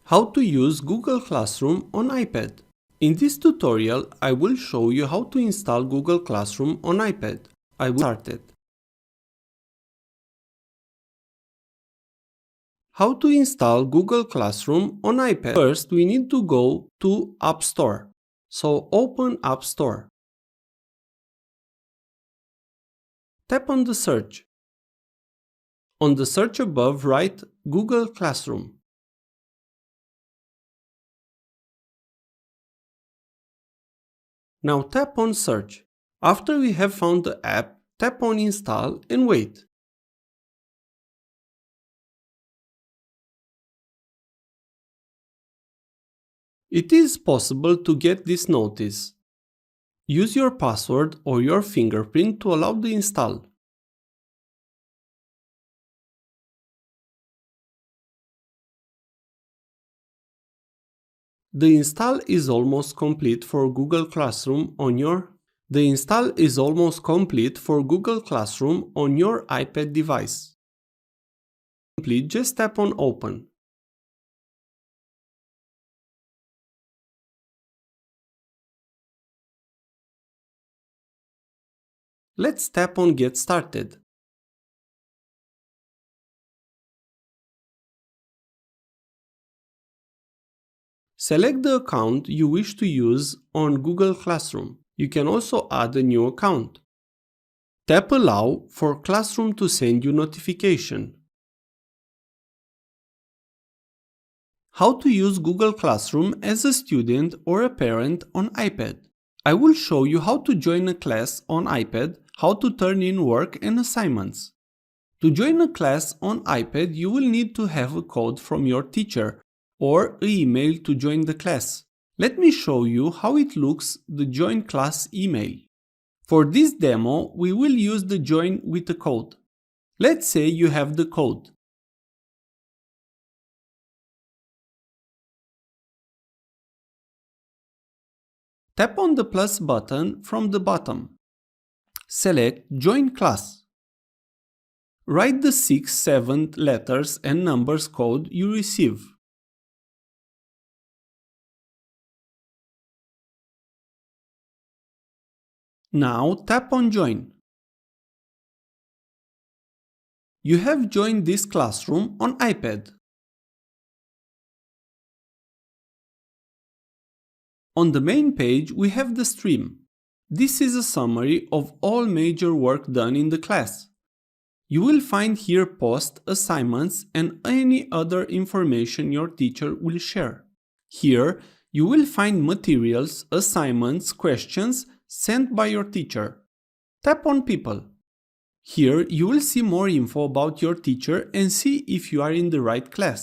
How to use Google Classroom on iPad. In this tutorial, I will show you how to install Google Classroom on iPad. I will start it. How to install Google Classroom on iPad? First, we need to go to App Store. So open App Store. Tap on the search. On the search above, write Google Classroom. Now tap on Search. After we have found the app, tap on Install and wait. It is possible to get this notice. Use your password or your fingerprint to allow the install. The install is almost complete for Google Classroom on your iPad device. Simply just tap on Open. Let's tap on Get Started. Select the account you wish to use on Google Classroom. You can also add a new account. Tap Allow for Classroom to send you notification. How to use Google Classroom as a student or a parent on iPad. I will show you how to join a class on iPad, how to turn in work and assignments. To join a class on iPad, you will need to have a code from your teacher or an email to join the class. Let me show you how it looks, the Join Class email. For this demo, we will use the Join with a code. Let's say you have the code. Tap on the plus button from the bottom. Select Join Class. Write the 6, 7 letters and numbers code you receive. Now tap on Join. You have joined this classroom on iPad. On the main page, we have the stream. This is a summary of all major work done in the class. You will find here posts, assignments, and any other information your teacher will share. Here, you will find materials, assignments, questions sent by your teacher. Tap on People. Here, you will see more info about your teacher and see if you are in the right class.